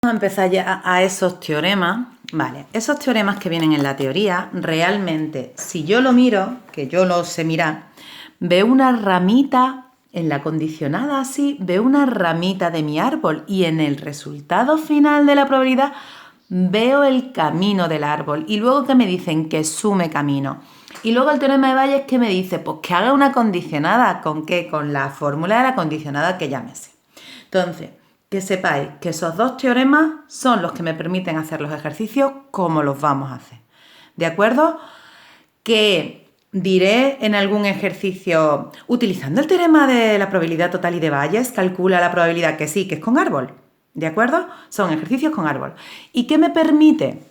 Vamos a empezar ya a esos teoremas. Vale, esos teoremas que vienen en la teoría, realmente, si yo lo miro, que yo lo sé mirar, veo una ramita en la condicionada así, veo una ramita de mi árbol y en el resultado final de la probabilidad veo el camino del árbol. Y luego que me dicen que sume camino. Y luego el teorema de Bayes que me dice, pues que haga una condicionada. ¿Con qué? Con la fórmula de la condicionada que ya me sé. Entonces, que sepáis que esos dos teoremas son los que me permiten hacer los ejercicios como los vamos a hacer. ¿De acuerdo? Que diré en algún ejercicio, utilizando el teorema de la probabilidad total y de Bayes, calcula la probabilidad que sí, que es con árbol. ¿De acuerdo? Son ejercicios con árbol. ¿Y qué me permite?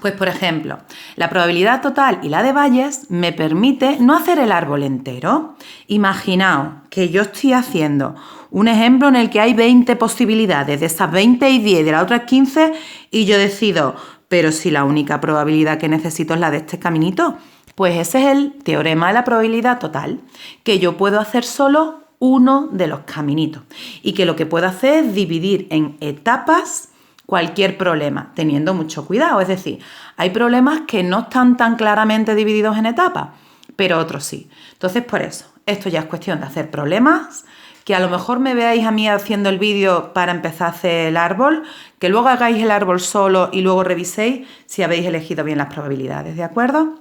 Pues, por ejemplo, la probabilidad total y la de Bayes me permite no hacer el árbol entero. Imaginaos que yo estoy haciendo un ejemplo en el que hay 20 posibilidades, de esas 20 y 10, de las otras 15, y yo decido, pero si la única probabilidad que necesito es la de este caminito, pues ese es el teorema de la probabilidad total, que yo puedo hacer solo uno de los caminitos y que lo que puedo hacer es dividir en etapas cualquier problema, teniendo mucho cuidado. Es decir, hay problemas que no están tan claramente divididos en etapas, pero otros sí. Entonces, por eso, esto ya es cuestión de hacer problemas, que a lo mejor me veáis a mí haciendo el vídeo para empezar a hacer el árbol, que luego hagáis el árbol solo y luego reviséis si habéis elegido bien las probabilidades, ¿de acuerdo?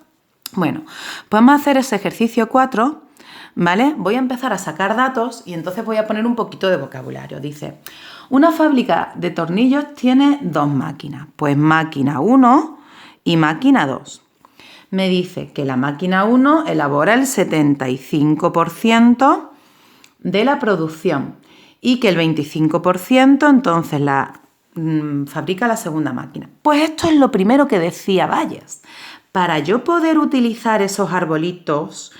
Bueno, pues vamos a hacer ese ejercicio 4, ¿vale? Voy a empezar a sacar datos y entonces voy a poner un poquito de vocabulario. Dice, una fábrica de tornillos tiene dos máquinas, pues máquina 1 y máquina 2. Me dice que la máquina 1 elabora el 75% de la producción y que el 25% entonces la fabrica la segunda máquina. Pues esto es lo primero que decía Bayes. Para yo poder utilizar esos arbolitos,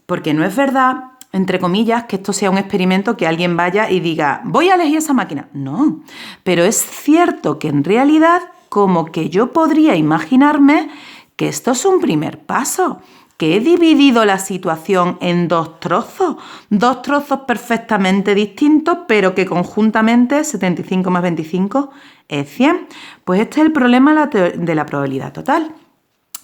porque no es verdad, entre comillas, que esto sea un experimento que alguien vaya y diga, voy a elegir esa máquina. No, pero es cierto que en realidad como que yo podría imaginarme que esto es un primer paso, que he dividido la situación en dos trozos perfectamente distintos, pero que conjuntamente 75 más 25 es 100. Pues este es el problema de la probabilidad total,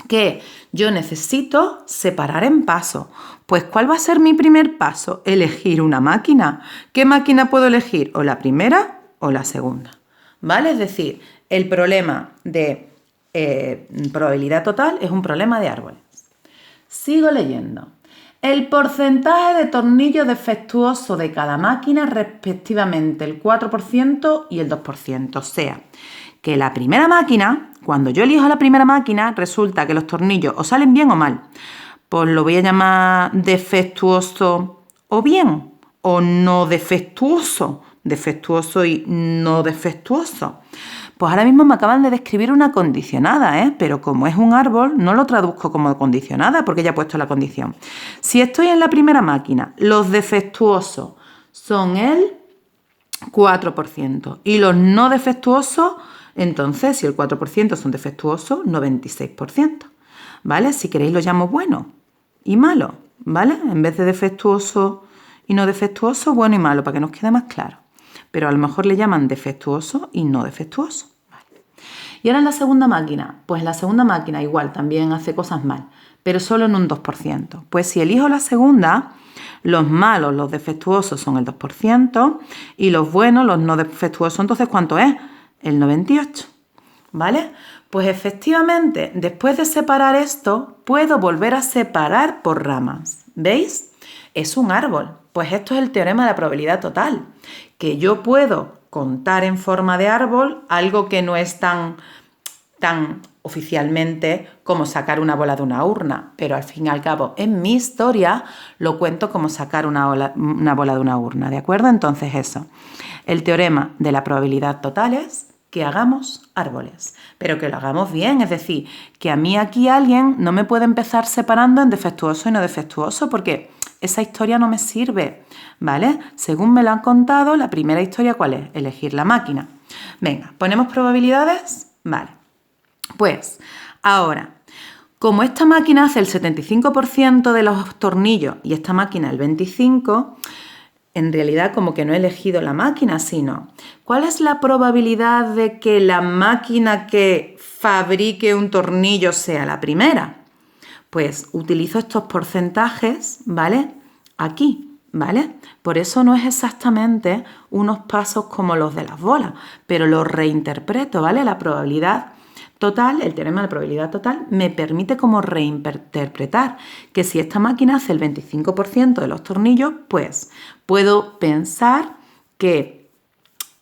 que yo necesito separar en pasos. Pues, ¿cuál va a ser mi primer paso? Elegir una máquina. ¿Qué máquina puedo elegir? O la primera o la segunda, ¿vale? Es decir, el problema de probabilidad total es un problema de árboles. Sigo leyendo. El porcentaje de tornillos defectuosos de cada máquina, respectivamente el 4% y el 2%. O sea, que la primera máquina, cuando yo elijo la primera máquina, resulta que los tornillos o salen bien o mal. Pues lo voy a llamar defectuoso o bien, o no defectuoso, defectuoso y no defectuoso. Pues ahora mismo me acaban de describir una condicionada, pero como es un árbol, no lo traduzco como condicionada porque ya he puesto la condición. Si estoy en la primera máquina, los defectuosos son el 4% y los no defectuosos, entonces si el 4% son defectuosos, 96%, ¿vale? Si queréis lo llamo bueno y malo, ¿vale? En vez de defectuoso y no defectuoso, bueno y malo, para que nos quede más claro. Pero a lo mejor le llaman defectuoso y no defectuoso. Vale. Y ahora en la segunda máquina, pues la segunda máquina igual también hace cosas mal, pero solo en un 2%. Pues si elijo la segunda, los malos, los defectuosos son el 2% y los buenos, los no defectuosos, entonces ¿cuánto es? El 98%, ¿vale? Pues efectivamente, después de separar esto, puedo volver a separar por ramas. ¿Veis? Es un árbol. Pues esto es el teorema de la probabilidad total, que yo puedo contar en forma de árbol algo que no es tan oficialmente como sacar una bola de una urna, pero al fin y al cabo en mi historia lo cuento como sacar una bola de una urna, ¿de acuerdo? Entonces eso, el teorema de la probabilidad total es que hagamos árboles, pero que lo hagamos bien, es decir, que a mí aquí alguien no me puede empezar separando en defectuoso y no defectuoso porque esa historia no me sirve, ¿vale? Según me lo han contado, la primera historia, ¿cuál es? Elegir la máquina. Venga, ¿ponemos probabilidades? Vale. Pues, ahora, como esta máquina hace el 75% de los tornillos y esta máquina el 25%, en realidad como que no he elegido la máquina, sino ¿cuál es la probabilidad de que la máquina que fabrique un tornillo sea la primera? Pues utilizo estos porcentajes, ¿vale? Aquí, ¿vale? Por eso no es exactamente unos pasos como los de las bolas, pero los reinterpreto, ¿vale? La probabilidad total, el teorema de la probabilidad total, me permite como reinterpretar que si esta máquina hace el 25% de los tornillos, pues puedo pensar que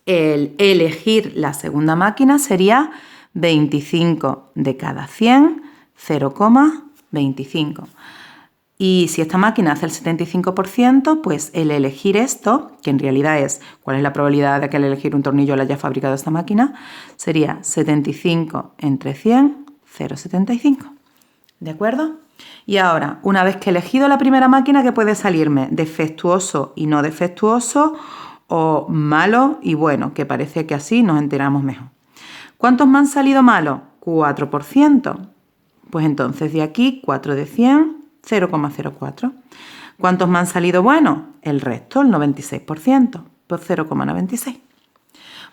el elegir la segunda máquina sería 25 de cada 100, 0,25. Y si esta máquina hace el 75%, pues el elegir esto, que en realidad es cuál es la probabilidad de que al elegir un tornillo lo haya fabricado esta máquina, sería 75 entre 100, 0,75. ¿De acuerdo? Y ahora, una vez que he elegido la primera máquina, ¿qué puede salirme? Defectuoso y no defectuoso, o malo y bueno, que parece que así nos enteramos mejor. ¿Cuántos me han salido malos? 4%. Pues entonces de aquí, 4 de 100, 0,04. ¿Cuántos me han salido buenos? El resto, el 96%, pues 0,96.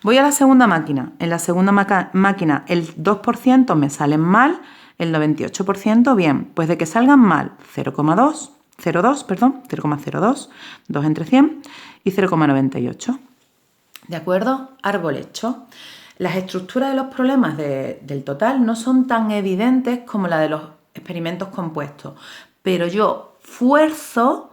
Voy a la segunda máquina. En la segunda máquina el 2% me salen mal, el 98% bien. Pues de que salgan mal, 0,02, 2 entre 100 y 0,98. ¿De acuerdo? Árbol hecho. Las estructuras de los problemas del total no son tan evidentes como la de los experimentos compuestos, pero yo fuerzo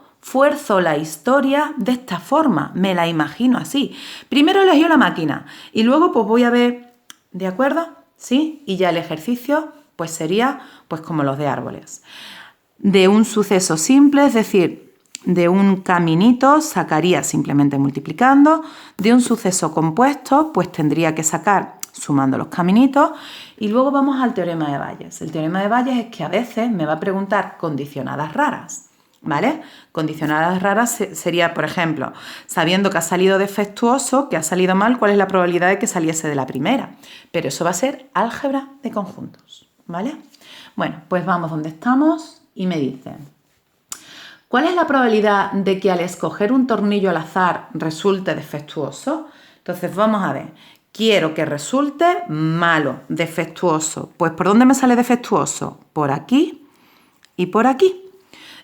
la historia de esta forma, me la imagino así. Primero elegí la máquina y luego pues voy a ver, ¿de acuerdo? ¿Sí? Y ya el ejercicio pues sería pues como los de árboles. De un suceso simple, es decir, de un caminito sacaría simplemente multiplicando, de un suceso compuesto pues tendría que sacar sumando los caminitos y luego vamos al teorema de Bayes. El teorema de Bayes es que a veces me va a preguntar condicionadas raras, ¿vale? Condicionadas raras sería, por ejemplo, sabiendo que ha salido defectuoso, que ha salido mal, ¿cuál es la probabilidad de que saliese de la primera? Pero eso va a ser álgebra de conjuntos, ¿vale? Bueno, pues vamos donde estamos y me dicen ¿cuál es la probabilidad de que al escoger un tornillo al azar resulte defectuoso? Entonces vamos a ver, quiero que resulte malo, defectuoso. Pues ¿por dónde me sale defectuoso? Por aquí y por aquí.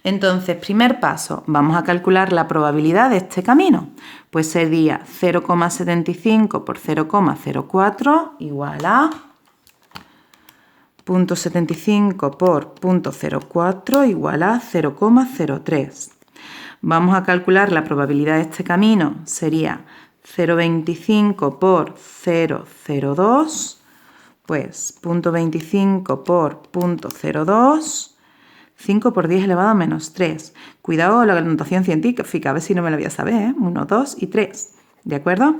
Entonces, primer paso, vamos a calcular la probabilidad de este camino. Pues sería 0,75 por 0,04 igual a 0,75 por 0,04 igual a 0,03. Vamos a calcular la probabilidad de este camino, sería 0,25 por 0,02, pues 0,25 por 0,02, 5 por 10 elevado a menos 3. Cuidado con la notación científica, a ver si no me la voy a saber, ¿eh? 1, 2 y 3, ¿de acuerdo?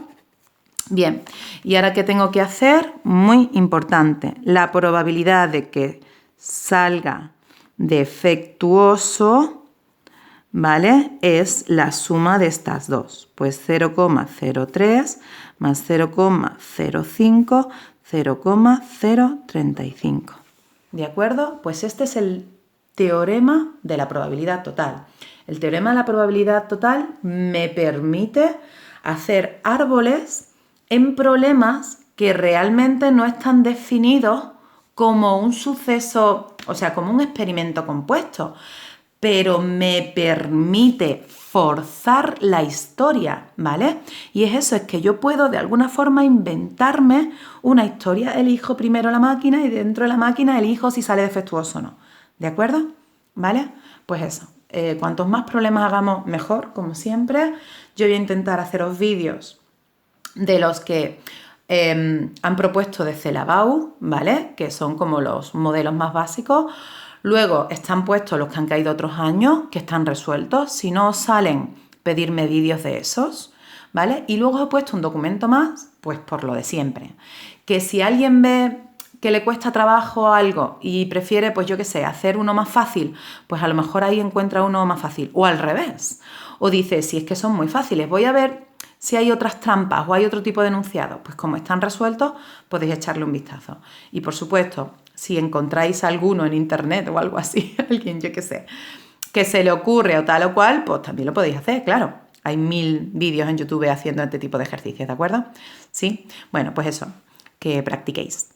Bien, y ahora ¿qué tengo que hacer? Muy importante, la probabilidad de que salga defectuoso, ¿vale? Es la suma de estas dos, pues 0,03 más 0,05, 0,035. ¿De acuerdo? Pues este es el teorema de la probabilidad total. El teorema de la probabilidad total me permite hacer árboles en problemas que realmente no están definidos como un suceso, o sea, como un experimento compuesto, pero me permite forzar la historia, ¿vale? Y es eso, es que yo puedo de alguna forma inventarme una historia, elijo primero la máquina y dentro de la máquina elijo si sale defectuoso o no, ¿de acuerdo? ¿Vale? Pues eso, cuantos más problemas hagamos mejor, como siempre. Yo voy a intentar haceros vídeos de los que han propuesto de Celabau, ¿vale? Que son como los modelos más básicos. Luego están puestos los que han caído otros años, que están resueltos. Si no os salen, pedirme vídeos de esos, ¿vale? Y luego os he puesto un documento más, pues por lo de siempre. Que si alguien ve que le cuesta trabajo algo y prefiere, pues yo qué sé, hacer uno más fácil, pues a lo mejor ahí encuentra uno más fácil. O al revés. O dice, si es que son muy fáciles, voy a ver si hay otras trampas o hay otro tipo de enunciados. Pues como están resueltos, podéis echarle un vistazo. Y por supuesto, si encontráis alguno en internet o algo así, alguien, yo qué sé, que se le ocurre o tal o cual, pues también lo podéis hacer, claro. hay 1000 vídeos en YouTube haciendo este tipo de ejercicios, ¿de acuerdo? ¿Sí? Bueno, pues eso, que practiquéis.